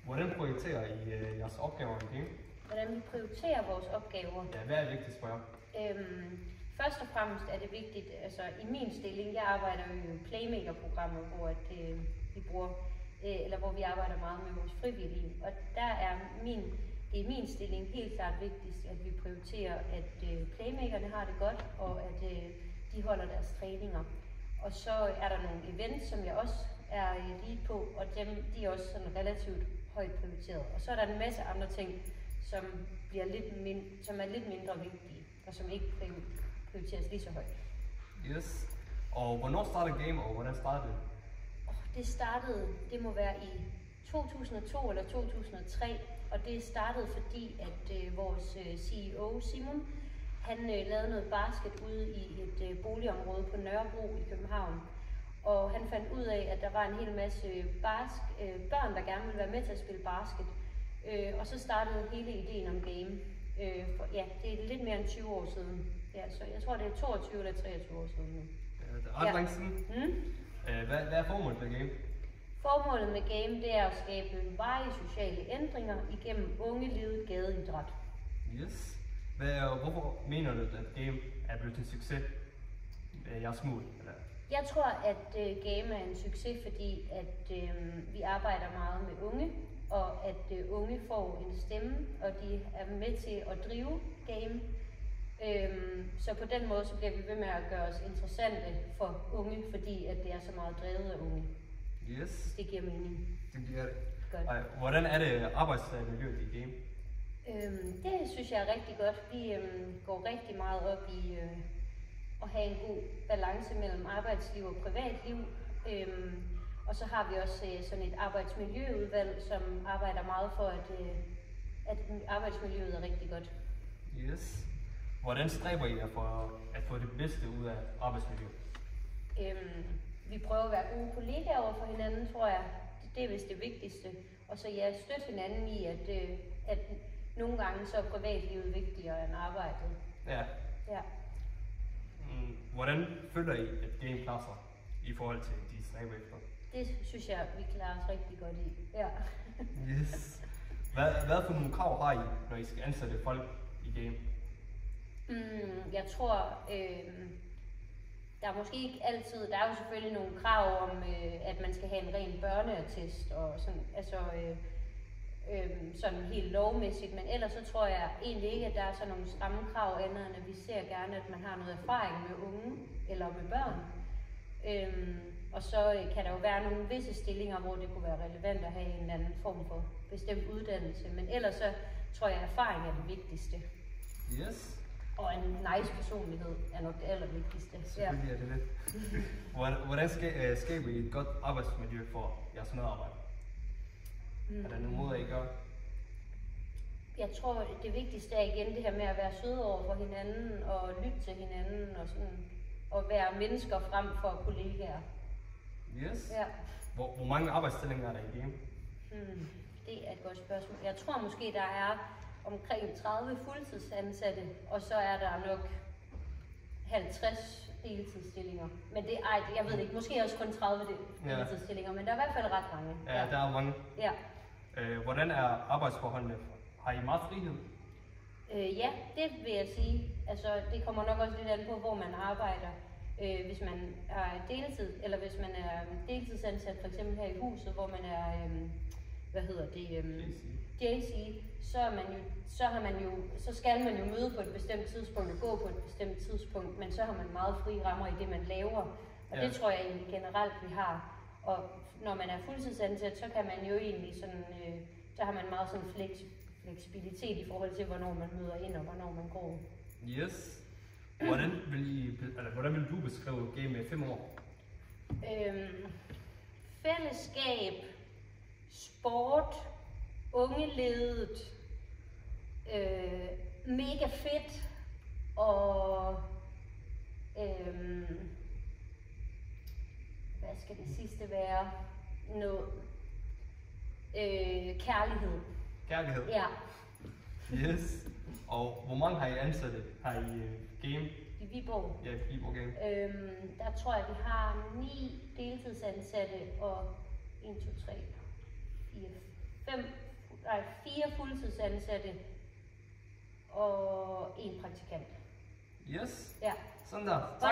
Hvordan prioriterer I jeres opgaver i game? Hvordan vi prioriterer vores opgaver? Ja, hvad er vigtigst for jer? Først og fremmest er det vigtigt, altså i min stilling, jeg arbejder jo i Playmaker-programmet, hvor hvor vi arbejder meget med vores frivillige. Og der er det er min stilling helt klart vigtigst, at vi prioriterer, at Playmakerne har det godt, og at de holder deres træninger. Og så er der nogle events, som jeg også er lead på, og de er også sådan relativt højt prioriteret. Og så er der en masse andre ting, som er lidt mindre vigtige, og som ikke prioriteres lige så højt. Yes. Og hvornår startede game, og hvordan startede det? Det må være i 2002 eller 2003, og det startede fordi, at vores CEO Simon, han lavede noget basket ude i et boligområde på Nørrebro i København. Og han fandt ud af, at der var en hel masse børn, der gerne ville være med til at spille basket. Og så startede hele ideen om game. Det er lidt mere end 20 år siden. Ja, så jeg tror, det er 22 eller 23 år siden nu. Ja, det er ret lang siden. Hvad er formålet med game? Formålet med game, det er at skabe varige sociale ændringer igennem ungeledet gadeidræt. Yes. Hvorfor mener du, at game er blevet en succes? Jeres mål? Jeg tror, at game er en succes, fordi at vi arbejder meget med unge, og at unge får en stemme, og de er med til at drive game. Så på den måde så bliver vi ved med at gøre os interessante for unge, fordi at det er så meget drevet af unge. Yes. Det giver mening. Det giver det. Godt. Hvordan er det arbejdsmiljøet i game? Det synes jeg er rigtig godt. Vi går rigtig meget op i at have en god balance mellem arbejdsliv og privatliv. Og så har vi også sådan et arbejdsmiljøudvalg, som arbejder meget for, at arbejdsmiljøet er rigtig godt. Yes. Hvordan stræber I for at få det bedste ud af arbejdsmiljøet? Vi prøver at være gode kollegaer over for hinanden, tror jeg. Det er vist det vigtigste. Og så støtte hinanden i, at nogle gange så er privatlivet vigtigere end arbejdet. Ja. Hvordan føler I, at game klarer sig i forhold til de stræber efter? Det synes jeg, vi klarer os rigtig godt i. Ja. Yes. Hvad for nogle krav har I, når I skal ansætte folk i game? Jeg tror, der er måske ikke altid, der er jo selvfølgelig nogle krav om, at man skal have en ren børneattest og sådan, sådan helt lovmæssigt, men ellers så tror jeg egentlig ikke, at der er sådan nogle stramme krav andet, end at vi ser gerne, at man har noget erfaring med unge eller med børn. Og så kan der jo være nogle visse stillinger, hvor det kunne være relevant at have en eller anden form for bestemt uddannelse, men ellers så tror jeg, at erfaring er det vigtigste. Yes. Og en nice personlighed er nok det allervigtigste. Selvfølgelig er det det. Hvordan skaber I et godt arbejdsmiljø for jeres medarbejdere? Er der nogle måder, I gør? Jeg tror, det vigtigste er igen det her med at være søde over for hinanden og lytte til hinanden og sådan, og være mennesker frem for kollegaer. Yes. Ja. Hvor mange arbejdsstillinger er der i game? Det er et godt spørgsmål. Jeg tror måske, der er omkring 30 fuldtidsansatte, og så er der nok 50 deltidsstillinger. Men jeg ved ikke, måske også kun 30 deltidsstillinger, men der er i hvert fald ret mange. Ja, der er mange. Ja. Hvordan er arbejdsforholdene? Har I meget frihed? Ja, det vil jeg sige. Altså, det kommer nok også lidt an på, hvor man arbejder. Hvis man er deltid, eller hvis man er deltidsansat, for eksempel her i huset, hvor man er, JC, så skal man jo møde på et bestemt tidspunkt og gå på et bestemt tidspunkt, men så har man meget frie rammer i det, man laver. Og det tror jeg egentlig generelt, vi har. Og når man er fuldtidsansat, så kan man jo egentlig sådan, så har man meget sådan fleksibilitet i forhold til, hvornår man møder ind og hvornår man går. Yes. Hvordan vil du beskrive game med 5 år? Fællesskab, sport, ungeledet, mega fedt, og hvad skal det sidste være? Noget kærlighed. Kærlighed? Ja. Yes. Og hvor mange har I ansatte her i game? I Viborg? Ja, i Viborg game. Der tror jeg, vi har 9 deltidsansatte og 1, 2, 3, 4 fuldtidsansatte og 1 praktikant. Yes. Ja. Sådan der. Var Tak.